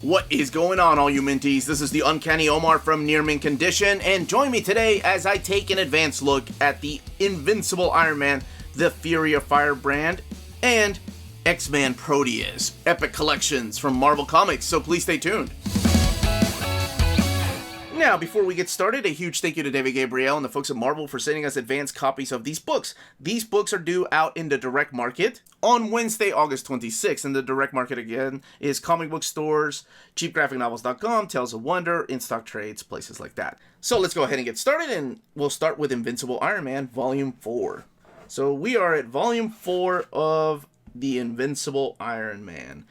What is going on, all you minties? This is the Uncanny Omar from Near Mint Condition, and join me today as I take an advanced look at the Invincible Iron Man, the Fury of Firebrand, and X-Men Proteus, epic collections from Marvel Comics, so please stay tuned. Now, before we get started, a huge thank you to David Gabriel and the folks at Marvel for sending us advanced copies of these books. These books are due out in the direct market on Wednesday, August 26th, and the direct market, again, is comic book stores, cheapgraphicnovels.com, Tales of Wonder, in-stock trades, places like that. So let's go ahead and get started, and we'll start with Invincible Iron Man, Volume 4. So we are at Volume 4 of the Invincible Iron Man.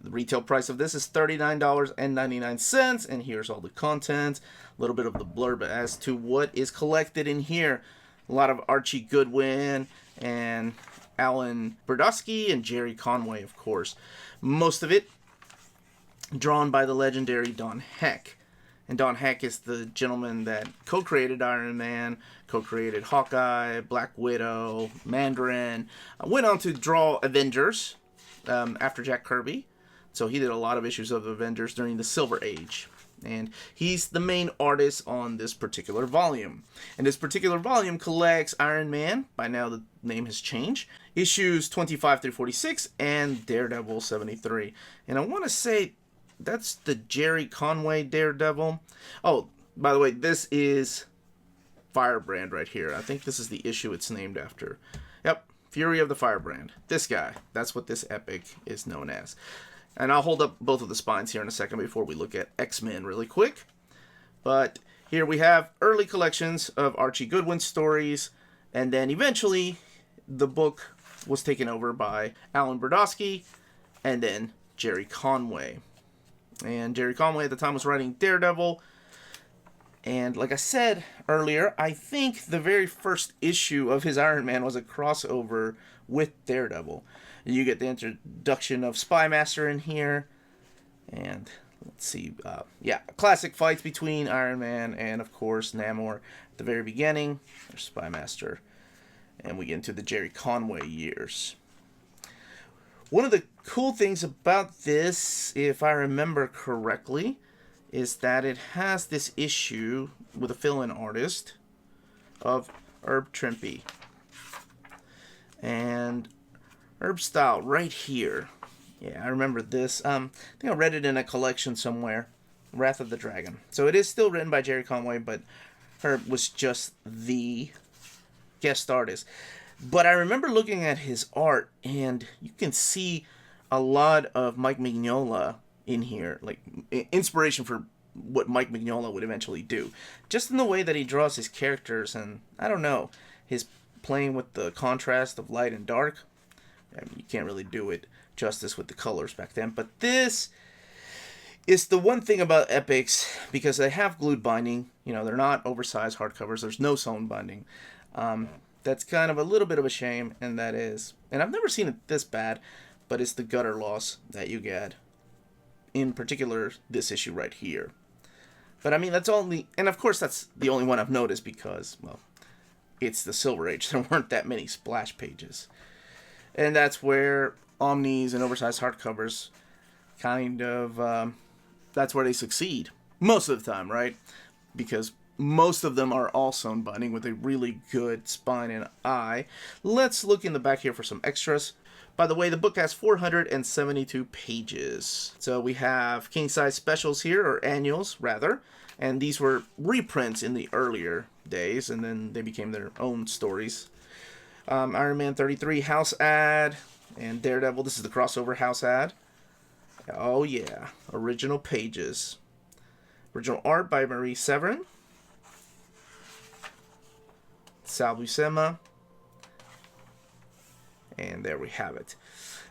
The retail price of this is $39.99, and here's all the content. A little bit of the blurb as to what is collected in here. A lot of Archie Goodwin and Alan Brodowski and Jerry Conway, of course. Most of it drawn by the legendary Don Heck. And Don Heck is the gentleman that co-created Iron Man, co-created Hawkeye, Black Widow, Mandarin. Went on to draw Avengers after Jack Kirby. So he did a lot of issues of Avengers during the Silver Age. And he's the main artist on this particular volume. And this particular volume collects Iron Man, by now the name has changed, issues 25 through 46, and Daredevil 73. And I want to say that's the Jerry Conway Daredevil. Oh, by the way, this is Firebrand right here. I think this is the issue it's named after. Yep, Fury of the Firebrand. This guy. That's what this epic is known as. And I'll hold up both of the spines here in a second before we look at X-Men really quick. But here we have early collections of Archie Goodwin stories. And then eventually the book was taken over by Alan Brodowski and then Jerry Conway. And Jerry Conway at the time was writing Daredevil. And like I said earlier, I think the very first issue of his Iron Man was a crossover with Daredevil. You get the introduction of Spy Master in here. And let's see. Classic fights between Iron Man and, of course, Namor at the very beginning. There's Spy Master. And we get into the Jerry Conway years. One of the cool things about this, if I remember correctly, is that it has this issue with a fill-in artist of Herb Trimpe. And Herb style right here. Yeah, I remember this. I think I read it in a collection somewhere. Wrath of the Dragon. So it is still written by Jerry Conway, but Herb was just the guest artist. But I remember looking at his art, and you can see a lot of Mike Mignola in here. Like, inspiration for what Mike Mignola would eventually do. Just in the way that he draws his characters, and I don't know, his playing with the contrast of light and dark. I mean, you can't really do it justice with the colors back then. But this is the one thing about epics, because they have glued binding. You know, they're not oversized hardcovers. There's no sewn binding. That's kind of a little bit of a shame, and that is, and I've never seen it this bad, but it's the gutter loss that you get. In particular, this issue right here. But I mean, that's only, and of course that's the only one I've noticed because, well, it's the Silver Age. There weren't that many splash pages. And that's where omnis and oversized hardcovers kind of, that's where they succeed. Most of the time, right? Because most of them are all sewn binding with a really good spine and eye. Let's look in the back here for some extras. By the way, the book has 472 pages. So we have king-size specials here, or annuals, rather. And these were reprints in the earlier days, and then they became their own stories. Iron Man 33 house ad, and Daredevil. This is the crossover house ad. Oh yeah, original pages. Original art by Marie Severin. Sal Buscema. And there we have it.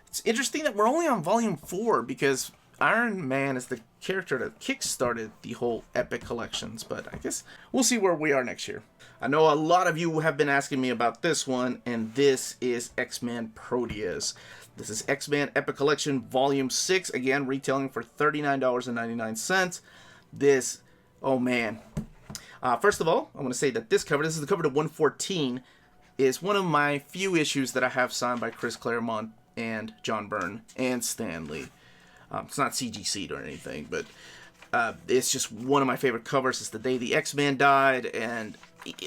It's interesting that we're only on volume 4 because Iron Man is the character that kickstarted the whole epic collections, but I guess we'll see where we are next year. I know a lot of you have been asking me about this one, and this is X-Men Proteus. This is X-Men Epic Collection Volume 6, again retailing for $39.99. This, oh man. First of all, I want to say that this is the cover to 114, is one of my few issues that I have signed by Chris Claremont and John Byrne and Stan Lee. It's not CGC'd or anything, but it's just one of my favorite covers. It's the day the X-Men died, and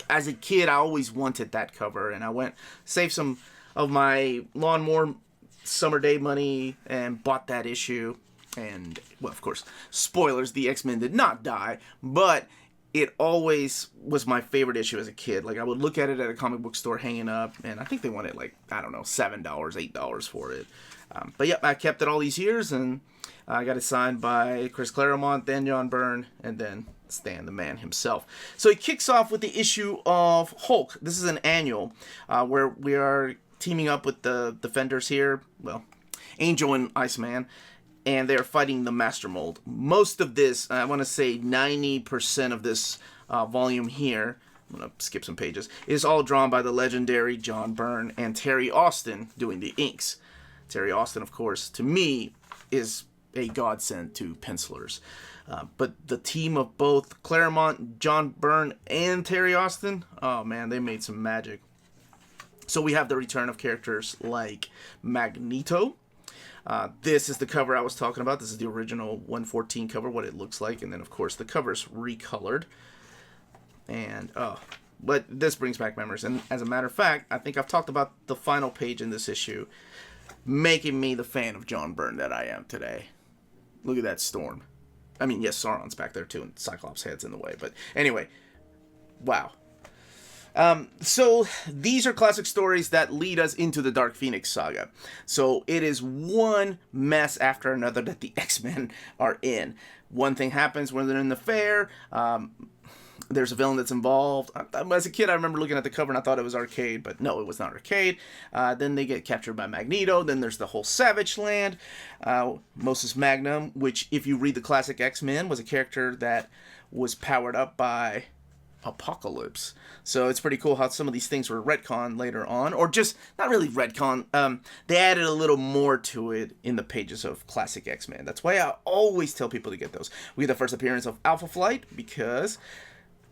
as a kid, I always wanted that cover, and I saved some of my lawnmower summer day money and bought that issue. And, well, of course, spoilers, the X-Men did not die, but it always was my favorite issue as a kid. Like, I would look at it at a comic book store hanging up, and I think they wanted, like, I don't know, $7, $8 for it. But, yeah, I kept it all these years, and I got it signed by Chris Claremont, then John Byrne, and then Stan the Man himself. So it kicks off with the issue of Hulk. This is an annual where we are teaming up with the Defenders here, well, Angel and Iceman, and they're fighting the Master Mold. Most of this, I want to say 90% of this volume here, I'm going to skip some pages, is all drawn by the legendary John Byrne and Terry Austin doing the inks. Terry Austin, of course, to me, is a godsend to pencilers. But the team of both Claremont, John Byrne, and Terry Austin, oh man, they made some magic. So we have the return of characters like Magneto. This is the cover I was talking about. This is the original 114 cover, what it looks like. And then, of course, the cover's recolored. And, but this brings back memories. And as a matter of fact, I think I've talked about the final page in this issue making me the fan of John Byrne that I am today. Look at that storm. I mean, yes, Sauron's back there too, and Cyclops' head's in the way. But anyway, wow. So these are classic stories that lead us into the Dark Phoenix saga. So it is one mess after another that the X-Men are in. One thing happens when they're in the fair. There's a villain that's involved. As a kid, I remember looking at the cover and I thought it was Arcade, but no, it was not Arcade. Then they get captured by Magneto. Then there's the whole Savage Land. Moses Magnum, which, if you read the classic X-Men, was a character that was powered up by Apocalypse. So it's pretty cool how some of these things were retconned later on, or just not really retconned. They added a little more to it in the pages of classic X-Men. That's why I always tell people to get those. We get the first appearance of Alpha Flight because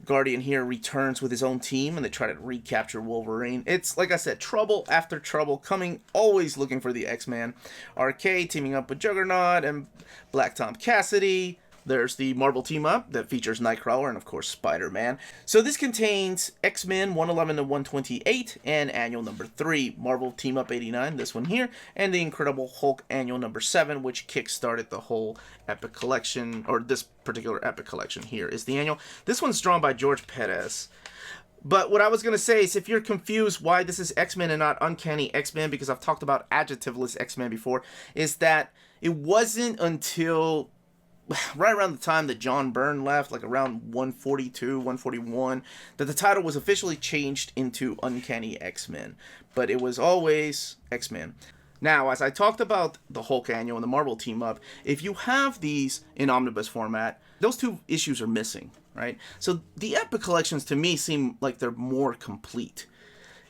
Guardian here returns with his own team and they try to recapture Wolverine. It's, like I said, trouble after trouble, coming, always looking for the X-Men. Arcade teaming up with Juggernaut and Black Tom Cassidy. There's the Marvel team-up that features Nightcrawler and, of course, Spider-Man. So this contains X-Men 111 to 128 and Annual number 3, Marvel Team-Up 89, this one here, and the Incredible Hulk Annual number 7, which kick-started the whole Epic Collection, or this particular Epic Collection here is the Annual. This one's drawn by George Perez. But what I was going to say is, if you're confused why this is X-Men and not Uncanny X-Men, because I've talked about adjectiveless X-Men before, is that it wasn't until right around the time that John Byrne left, like around 142, 141, that the title was officially changed into Uncanny X-Men. But it was always X-Men. Now, as I talked about the Hulk Annual and the Marvel Team-Up, if you have these in omnibus format, those two issues are missing, right? So the Epic Collections, to me, seem like they're more complete.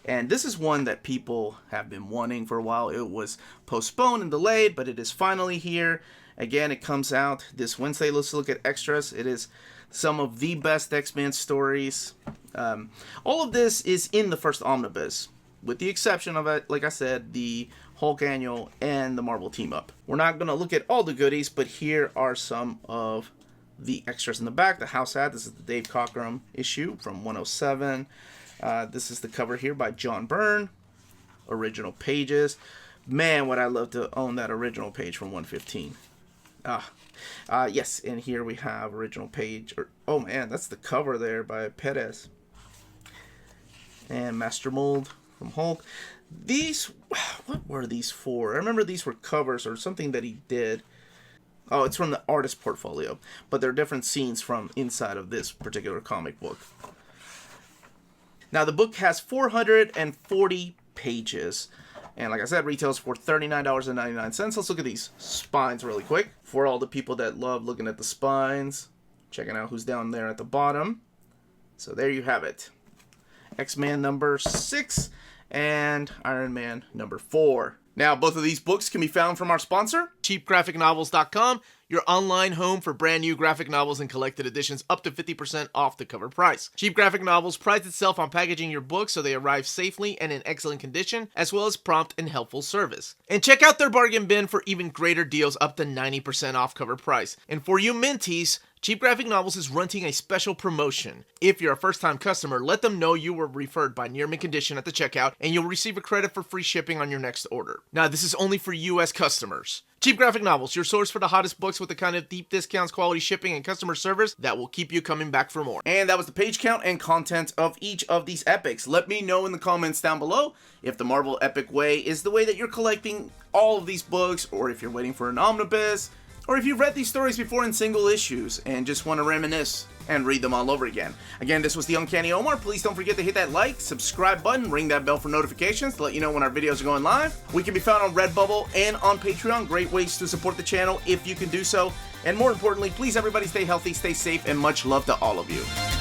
And this is one that people have been wanting for a while. It was postponed and delayed, but it is finally here. Again, it comes out this Wednesday. Let's look at extras. It is some of the best X-Men stories. All of this is in the first omnibus, with the exception of, like I said, the Hulk Annual and the Marvel Team-Up. We're not going to look at all the goodies, but here are some of the extras in the back. The house ad. This is the Dave Cockrum issue from 107. This is the cover here by John Byrne. Original pages. Man, would I love to own that original page from 115. Yes, and here we have original page. Oh man, that's the cover there by Perez. And Master Mold from Hulk. These, what were these for? I remember these were covers or something that he did. Oh, it's from the artist portfolio. But they're different scenes from inside of this particular comic book. Now, the book has 440 pages. And like I said, retails for $39.99. Let's look at these spines really quick. For all the people that love looking at the spines, checking out who's down there at the bottom. So there you have it. X-Men number 6 and Iron Man number 4. Now, both of these books can be found from our sponsor, cheapgraphicnovels.com. your online home for brand new graphic novels and collected editions up to 50% off the cover price. Cheap Graphic Novels prides itself on packaging your books so they arrive safely and in excellent condition, as well as prompt and helpful service. And check out their bargain bin for even greater deals up to 90% off cover price. And for you Minties, Cheap Graphic Novels is running a special promotion. If you're a first-time customer, let them know you were referred by Near Mint Condition at the checkout, and you'll receive a credit for free shipping on your next order. Now, this is only for U.S. customers. Cheap Graphic Novels, your source for the hottest books with the kind of deep discounts, quality shipping, and customer service that will keep you coming back for more. And that was the page count and content of each of these epics. Let me know in the comments down below if the Marvel Epic Way is the way that you're collecting all of these books, or if you're waiting for an omnibus, or if you've read these stories before in single issues and just want to reminisce and read them all over again. Again, this was the Uncanny Omar. Please don't forget to hit that like, subscribe button, ring that bell for notifications to let you know when our videos are going live. We can be found on Redbubble and on Patreon. Great ways to support the channel if you can do so. And more importantly, please everybody stay healthy, stay safe, and much love to all of you.